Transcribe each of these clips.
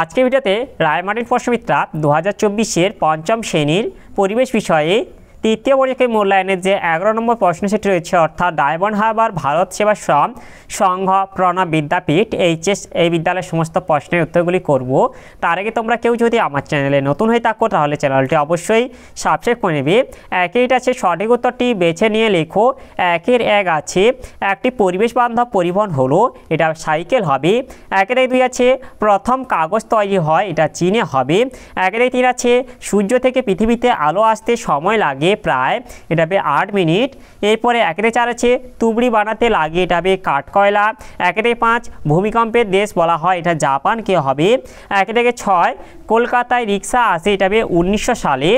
আজকের ভিডিওতে রায়মার্টিন প্রশ্নবিদরা 2024-এর পঞ্চম শ্রেণীর পরিবেশ বিষয়ে তৃতীয় পরীক্ষায় মূল্যায়নের যে 11 নম্বর প্রশ্ন সেটি রয়েছে, অর্থাৎ ডায়মন্ড হারবার ভারত সেবাশ্রম সংঘ প্রণব বিদ্যাপীঠ এইচএস এই বিদ্যালয়ের সমস্ত প্রশ্নের উত্তরগুলি করব। তার আগে তোমরা কেউ যদি আমার চ্যানেলে নতুন হয়ে থাকো তাহলে চ্যানেলটি অবশ্যই সাবস্ক্রাইব করে নেবে। একের আছে সঠিক উত্তরটি বেছে নিয়ে লেখো। একের এক আছে একটি পরিবেশ বান্ধব পরিবহন হলো, এটা সাইকেল হবে। একের দুই আছে প্রথম কাগজ তৈরি হয়, এটা চীনে হবে। একের তিন আছে সূর্য থেকে পৃথিবীতে আলো আসতে সময় লাগে প্রায়, এটা হবে 8 মিনিট। এরপরে একের চার আছে তুবড়ি বানাতে লাগে, এটা হবে কাঠকয়লা। একের 5 ভূমিকম্পের দেশ বলা হয়, এটা জাপানকে হবে। একের 6 কলকাতায় রিক্সা আসে, এটা হবে 1900 সালে।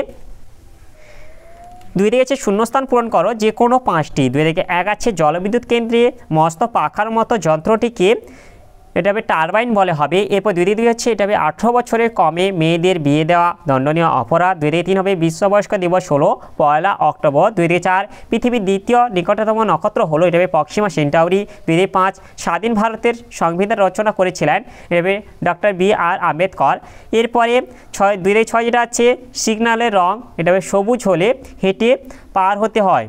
2 থেকে আছে শূন্যস্থান পূরণ করো যে কোনো 5টি। 2 থেকে 1 আছে জলবিদ্যুৎ কেন্দ্রে মস্ত পাখার মতো যন্ত্রটিকে, এটা হবে টারবাইন বলে হবে। এরপর 2 থেকে 2 হচ্ছে এটা হবে 18 বছরের কমে মেয়েদের বিয়ে দেওয়া দণ্ডনীয় অপরাধ। 2 থেকে 3 হবে বিশ্ব বয়স্ক দিবস হলো 1 অক্টোবর। 2 থেকে 4 পৃথিবীর দ্বিতীয় নিকটতম নক্ষত্র হলো, এটা হবে প্রক্সিমা সেন্টাউরি। 2 থেকে 5 স্বাধীন ভারতের সংবিধান রচনা করেছিলেন, এটা হবে ডক্টর বি.আর. আম্বেদকর। এরপরে 2 থেকে 6 যেটা আছে সিগন্যালের রং, এটা হবে সবুজ হলে হেঁটে পার হতে হয়।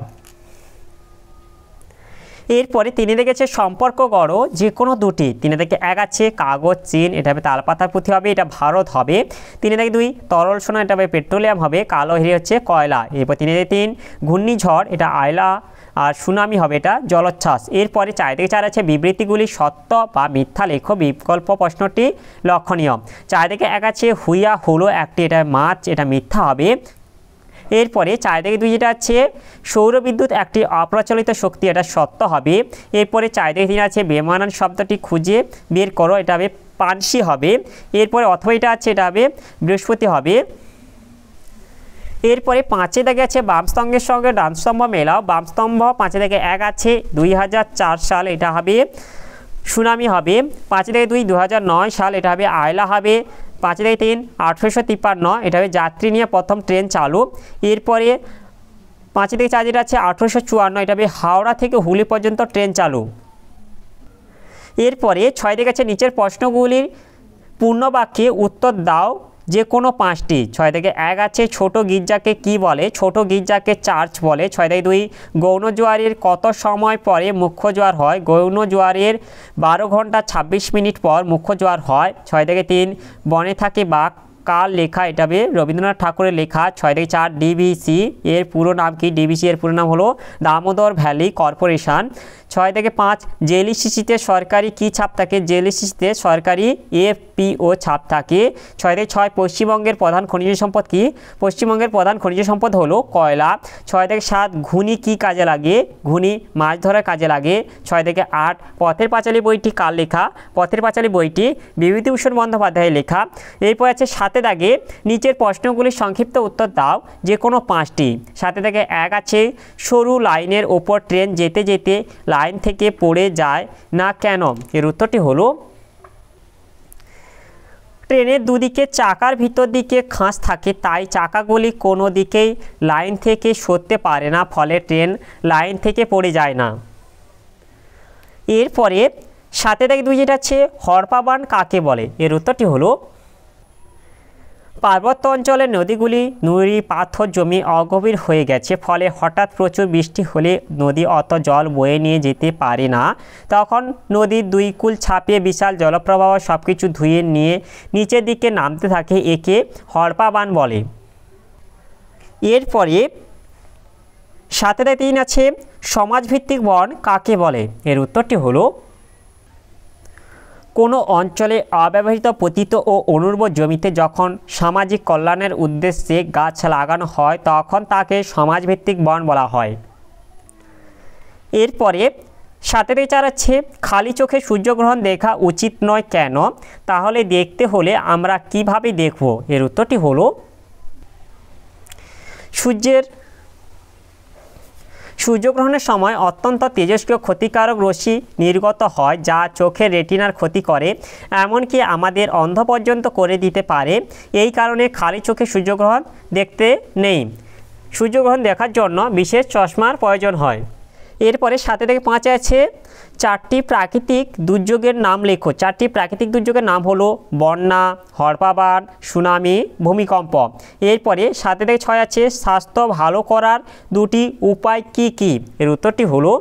এরপরে 3 থেকে আছে সম্পর্ক গড়ো যে কোনো দুটি। 3 থেকে 1 আছে কাগজ চীন, এটা হবে তালপাতার পুঁথি হবে, এটা ভারত হবে। 3 থেকে 2 তরল সোনা, এটা হবে পেট্রোলিয়াম হবে। কালো হিরে হচ্ছে কয়লা। এরপর 3 থেকে 3 ঘূর্ণিঝড়, এটা আয়লা। আর সুনামি হবে, এটা জলোচ্ছ্বাস। এরপরে 4 থেকে 4 আছে বিবৃতিগুলি সত্য বা মিথ্যা লেখো, বিকল্প প্রশ্নটি লক্ষণীয়। 4 থেকে 1 আছে হুইয়া হলো একটি, এটা মাছ, এটা মিথ্যা হবে। এরপরে 4 থেকে 2 যেটা আছে সৌরবিদ্যুৎ একটি অপ্রচলিত শক্তি, এটা সত্য হবে। এরপরে 4 থেকে 3 আছে বেমানান শব্দটি খুঁজে বের করো, এটা হবে পানসি হবে। এরপরে অথবা এটা আছে, এটা হবে বৃহস্পতি হবে। এরপরে 5 থেকে আছে বামস্তম্ভের সঙ্গে ডানস্তম্ভ মেলাও। বামস্তম্ভ 5 থেকে 1 আছে 2004 সাল, এটা হবে সুনামি হবে। 5 থেকে 2 2009 সাল, এটা হবে আয়লা হবে। 5 থেকে 3 1853, এটা হবে যাত্রী নিয়ে প্রথম ট্রেন চালু। এরপরে 5 থেকে 4 যেটা আছে 1854, এটা হবে হাওড়া থেকে হুগলি পর্যন্ত ট্রেন চালু। এরপরে 6 থেকে আছে নিচের প্রশ্নগুলির পূর্ণ বাক্যে উত্তর দাও যে কোনো 5টি। 6 থেকে 1 আছে ছোট গির্জাকে কি বলে, ছোট গির্জাকে চার্চ বলে। 6 থেকে 2 গৌণ জোয়ারের কত সময় পরে মুখ্য জোয়ার হয়, গৌণ জোয়ারের 12 ঘন্টা 26 মিনিট পর মুখ্য জোয়ার হয়। 6 থেকে 3 বনে থাকে বাঘ কার লেখা, এটা হবে রবীন্দ্রনাথ ঠাকুরের লেখা। 6 থেকে 4 ডিবিসি এর পুরো নাম কি, ডিবিসি এর পুরো নাম হলো দামোদর ভ্যালি কর্পোরেশন। 6 থেকে 5 জেলিসিসিতে সরকারি কি ছাপ থাকে, জেলিসিসিতে সরকারি এফপিও ছাপ থাকে। 6 থেকে 6 পশ্চিমবঙ্গের প্রধান খনিজ সম্পদ কি, পশ্চিমবঙ্গের প্রধান খনিজ সম্পদ হলো কয়লা। 6 থেকে 7 ঘুনি কি কাজে লাগে, ঘুনি মাছ ধরার কাজে লাগে। 6 থেকে 8 পথের পাঁচালী বইটি কার লেখা, পথের পাঁচালী বইটি বিভূতিভূষণ বন্দ্যোপাধ্যায়ের লেখা। এরপর আছে 7 দাগে নিচের প্রশ্নগুলির সংক্ষিপ্ত উত্তর দাও যে কোনো 5টি। 7 থেকে 1 আছে সরু লাইনের ওপর ট্রেন যেতে যেতে লাইন থেকে পড়ে যায় না কেন, এর উত্তরটি হলো ট্রেনের দুদিকে চাকার ভিতর দিকে খাঁজ থাকে, তাই চাকাগুলি কোনো দিকেই লাইন থেকে সরতে পারে না, ফলে ট্রেন লাইন থেকে পড়ে যায় না। এরপরে 7 থেকে 2 যেটা আছে হরপাবান কাকে বলে, এর উত্তরটি হলো পার্বত্য অঞ্চলের নদীগুলি নুড়ি পাথর জমি অগভীর হয়ে গেছে, ফলে হঠাৎ প্রচুর বৃষ্টি হলে নদী অত জল বয়ে নিয়ে যেতে পারে না, তখন নদীর 2 কূল ছাপিয়ে বিশাল জলপ্রবাহ সব কিছু ধুয়ে নিয়ে নিচের দিকে নামতে থাকে, একে হরপাবান বলে। এরপরে 7 থেকে 3 আছে সমাজভিত্তিক বন কাকে বলে, এর উত্তরটি হলো কোনো অঞ্চলে অব্যবহৃত পতিত ও অনুর্বর জমিতে যখন সামাজিক কল্যাণের উদ্দেশ্যে গাছ লাগানো হয় তখন তাকে সমাজভিত্তিক বন বলা হয়। এরপরে 7 থেকে 4 আছে খালি চোখে সূর্যগ্রহণ দেখা উচিত নয় কেন, তাহলে দেখতে হলে আমরা কিভাবে দেখব, এর উত্তরটি হলো সূর্যগ্রহণের সময় অত্যন্ত তেজস্ক্রিয় ক্ষতিকারক রশ্মি নির্গত হয় যা চোখের রেটিনার ক্ষতি করে, এমনকি আমাদের অন্ধ পর্যন্ত করে দিতে পারে। এই কারণে খালি চোখে সূর্যগ্রহণ দেখতে নেই, সূর্যগ্রহণ দেখার জন্য বিশেষ চশমার প্রয়োজন হয়। এরপরে 7 থেকে 5 আছে চারটি প্রাকৃতিক দুর্যোগের নাম লেখো। চারটি প্রাকৃতিক দুর্যোগের নাম হলো বন্যা, হড়পাবান, সুনামি, ভূমিকম্প। এরপরে 7 থেকে 6 আছে স্বাস্থ্য ভালো করার দুটি উপায় কি কি? এর উত্তরটি হলো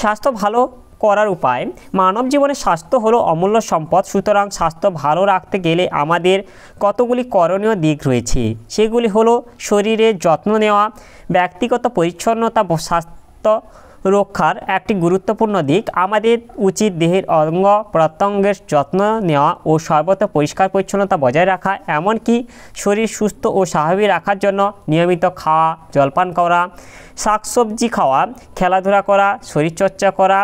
স্বাস্থ্য ভালো করার উপায়। মানব জীবনে স্বাস্থ্য হলো অমূল্য সম্পদ, সুতরাং স্বাস্থ্য ভালো রাখতে গেলে আমাদের কতগুলি করণীয় দিক রয়েছে। সেগুলি হলো শরীরের যত্ন নেওয়া, ব্যক্তিগত পরিচ্ছন্নতা স্বাস্থ্য রক্ষার একটি গুরুত্বপূর্ণ দিক। আমাদের উচিত দেহের অঙ্গ প্রত্যঙ্গের যত্ন নেওয়া ও সর্বত্র পরিষ্কার পরিচ্ছন্নতা বজায় রাখা, এমনকি শরীর সুস্থ ও স্বাভাবিক রাখার জন্য নিয়মিত খাওয়া, জলপান করা, শাকসবজি খাওয়া, খেলাধুলা করা, শরীরচর্চা করা,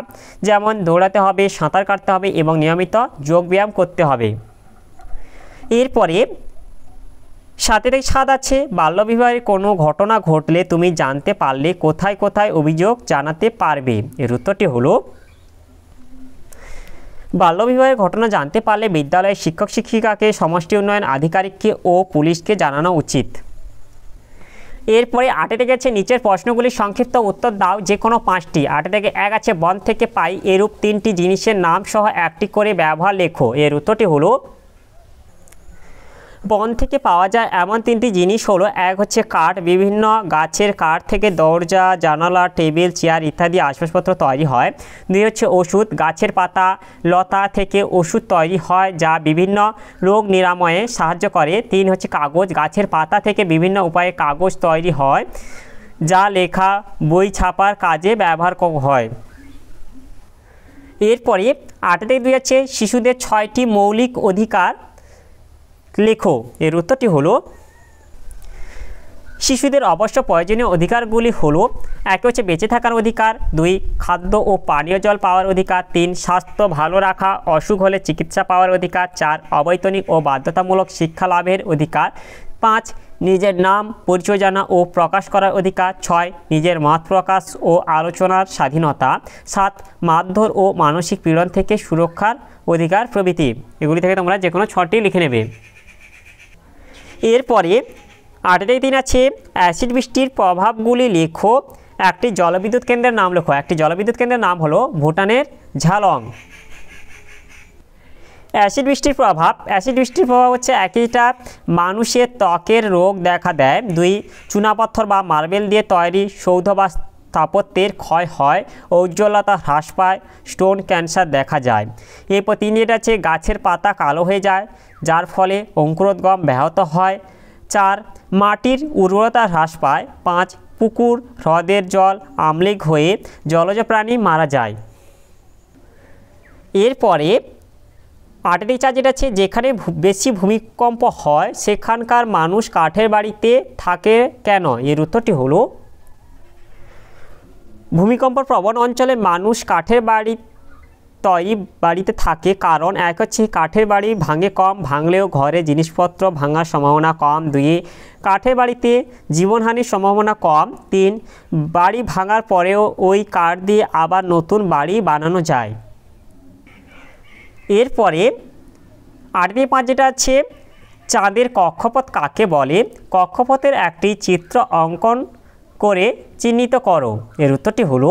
যেমন দৌড়াতে হবে, সাঁতার কাটতে হবে এবং নিয়মিত যোগব্যায়াম করতে হবে। এরপরে 7 থেকে 7 আছে বাল্যবিবাহের কোনো ঘটনা ঘটলে তুমি জানতে পারলে কোথায় কোথায় অভিযোগ জানাতে পারবে? এর উত্তরটি হলো বাল্যবিবাহের ঘটনা জানতে পারলে বিদ্যালয়ের শিক্ষক শিক্ষিকাকে, সমষ্টি উন্নয়ন আধিকারিককে ও পুলিশকে জানানো উচিত। এরপরে 8 থেকে আছে নিচের প্রশ্নগুলির সংক্ষিপ্ত উত্তর দাও যে কোনো 5টি। 8 থেকে 1 আছে বন থেকে পাই এরূপ 3টি জিনিসের নাম সহ একটি করে ব্যবহার লেখো। এর উত্তরটি হলো বন থেকে পাওয়া যায় এমন 3টি জিনিস হলো, 1 হচ্ছে কাঠ, বিভিন্ন গাছের কাঠ থেকে দরজা, জানালা, টেবিল, চেয়ার ইত্যাদি আসবাবপত্র তৈরি হয়। 2 হচ্ছে ওষুধ, গাছের পাতা লতা থেকে ওষুধ তৈরি হয় যা বিভিন্ন রোগ নিরাময়ে সাহায্য করে। 3 হচ্ছে কাগজ, গাছের পাতা থেকে বিভিন্ন উপায়ে কাগজ তৈরি হয় যা লেখা, বই ছাপার কাজে ব্যবহার হয়। এরপরে 8 থেকে 2 আছে শিশুদের 6টি মৌলিক অধিকার লেখো। এর উত্তরটি হলো শিশুদের অবশ্য প্রয়োজনীয় অধিকারগুলি হলো 1 হচ্ছে বেঁচে থাকার অধিকার, 2 খাদ্য ও পানীয় জল পাওয়ার অধিকার, 3 স্বাস্থ্য ভালো রাখা, অসুখ হলে চিকিৎসা পাওয়ার অধিকার, 4 অবৈতনিক ও বাধ্যতামূলক শিক্ষা লাভের অধিকার, 5 নিজের নাম পরিচয় জানা ও প্রকাশ করার অধিকার, 6 নিজের মত প্রকাশ ও আলোচনার স্বাধীনতা, 7 মারধর ও মানসিক পীড়ন থেকে সুরক্ষার অধিকার প্রভৃতি। এগুলি থেকে তোমরা যে কোনো 6টি লিখে নেবে। এরপরে 8 থেকে 3 আছে অ্যাসিড বৃষ্টির প্রভাবগুলি লেখো। একটি জলবিদ্যুৎ কেন্দ্রের নাম লেখো। একটি জলবিদ্যুৎ কেন্দ্রের নাম হলো ভুটানের ঝালং। অ্যাসিড বৃষ্টির প্রভাব হচ্ছে 1টা মানুষের ত্বকের রোগ দেখা দেয়, 2 চুনাপাথর বা মার্বেল দিয়ে তৈরি সৌধ বা স্থাপত্যের ক্ষয় হয়, উজ্জ্বলতা হ্রাস পায়, স্টোন ক্যান্সার দেখা যায়। এরপর 3 যেটা আছে গাছের পাতা কালো হয়ে যায় যার ফলে অঙ্কুরোদ্গম ব্যাহত হয়, 4 মাটির উর্বরতা হ্রাস পায়, 5 পুকুর হ্রদের জল আম্লিক হয়ে জলজ প্রাণী মারা যায়। এরপরে 8 থেকে 4 যেটা আছে যেখানে বেশি ভূমিকম্প হয় সেখানকার মানুষ কাঠের বাড়িতে থাকে কেন? এর উত্তরটি হলো ভূমিকম্প প্রবণ অঞ্চলে মানুষ কাঠের বাড়িতে থাকে কারণ 1 হচ্ছে কাঠের বাড়ি ভাঙে কম, ভাঙলেও ঘরে জিনিসপত্র ভাঙার সম্ভাবনা কম, 2 কাঠের বাড়িতে জীবনহানির সম্ভাবনা কম, 3 বাড়ি ভাঙার পরেও ওই কাঠ দিয়ে আবার নতুন বাড়ি বানানো যায়। এরপরে 8 থেকে 5 যেটা আছে চাঁদের কক্ষপথ কাকে বলে? কক্ষপথের একটি চিত্র অঙ্কন করে চিহ্নিত করো। এর উত্তরটি হলো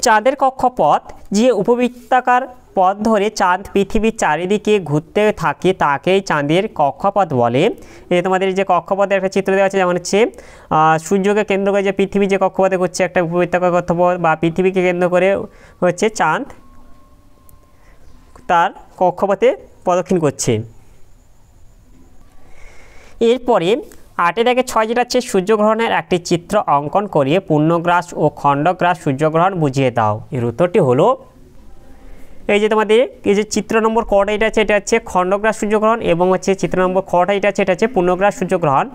চাঁদের কক্ষপথ যে উপবৃত্তাকার পথ ধরে চাঁদ পৃথিবীর চারিদিকে ঘুরতে থাকে তাকেই চাঁদের কক্ষপথ বলে। এই তোমাদের যে কক্ষপথের একটা চিত্র দেওয়া আছে, যেমন হচ্ছে সূর্যকে কেন্দ্র করে যে পৃথিবী যে কক্ষপথে ঘুরছে একটা উপবৃত্তাকার কক্ষপথ, বা পৃথিবীকে কেন্দ্র করে হচ্ছে চাঁদ তার কক্ষপথে প্রদক্ষিণ করছে। এরপরে 8 থেকে 6 যেটা আছে সূর্যগ্রহণের একটি চিত্র অঙ্কন করিয়ে পূর্ণগ্রাস ও খণ্ডগ্রাস সূর্যগ্রহণ বুঝিয়ে দাও। এর উত্তরটি হলো এই যে তোমাদের এই যে চিত্র নম্বর কটা এটা আছে, এটা হচ্ছে খণ্ডগ্রাস সূর্যগ্রহণ, এবং হচ্ছে চিত্র নম্বর কটা এটা আছে, এটা হচ্ছে পূর্ণগ্রাস সূর্যগ্রহণ।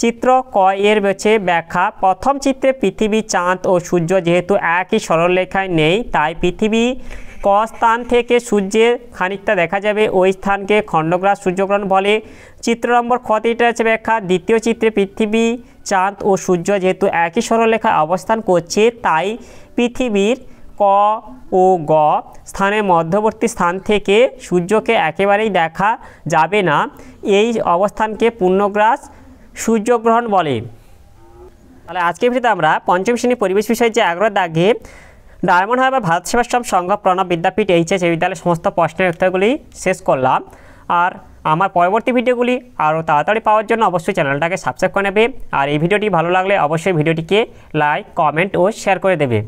চিত্র ক এর হচ্ছে ব্যাখ্যা। প্রথম চিত্রে পৃথিবী, চাঁদ ও সূর্য যেহেতু একই সরলরেখায় নেই তাই পৃথিবী ক স্থান থেকে সূর্যের খানিকটা দেখা যাবে, ওই স্থানকে খণ্ডগ্রাস সূর্যগ্রহণ বলে। চিত্র নম্বর খ এটা আছে ব্যাখ্যা। দ্বিতীয় চিত্রে পৃথিবী, চাঁদ ও সূর্য যেহেতু একই সরলরেখায় অবস্থান করছে তাই পৃথিবীর ক ও গ স্থানের মধ্যবর্তী স্থান থেকে সূর্যকে একেবারেই দেখা যাবে না, এই অবস্থানকে পূর্ণগ্রাস সূর্যগ্রহণ বলে। তাহলে আজকের ভিডিওতে আমরা পঞ্চম শ্রেণী পরিবেশ বিষয়ে যে 11 দাগে ডায়মন্ড হারবার ভারত সেবাশ্রম সংঘ প্রণব বিদ্যাপীঠ এইচএস এই বিদ্যালয়ের সমস্ত প্রশ্নের উত্তরগুলি শেষ করলাম। আর আমার পরবর্তী ভিডিওগুলি আরও তাড়াতাড়ি পাওয়ার জন্য অবশ্যই চ্যানেলটাকে সাবস্ক্রাইব করে নেবে। আর এই ভিডিওটি ভালো লাগলে অবশ্যই ভিডিওটিকে লাইক, কমেন্ট ও শেয়ার করে দেবে।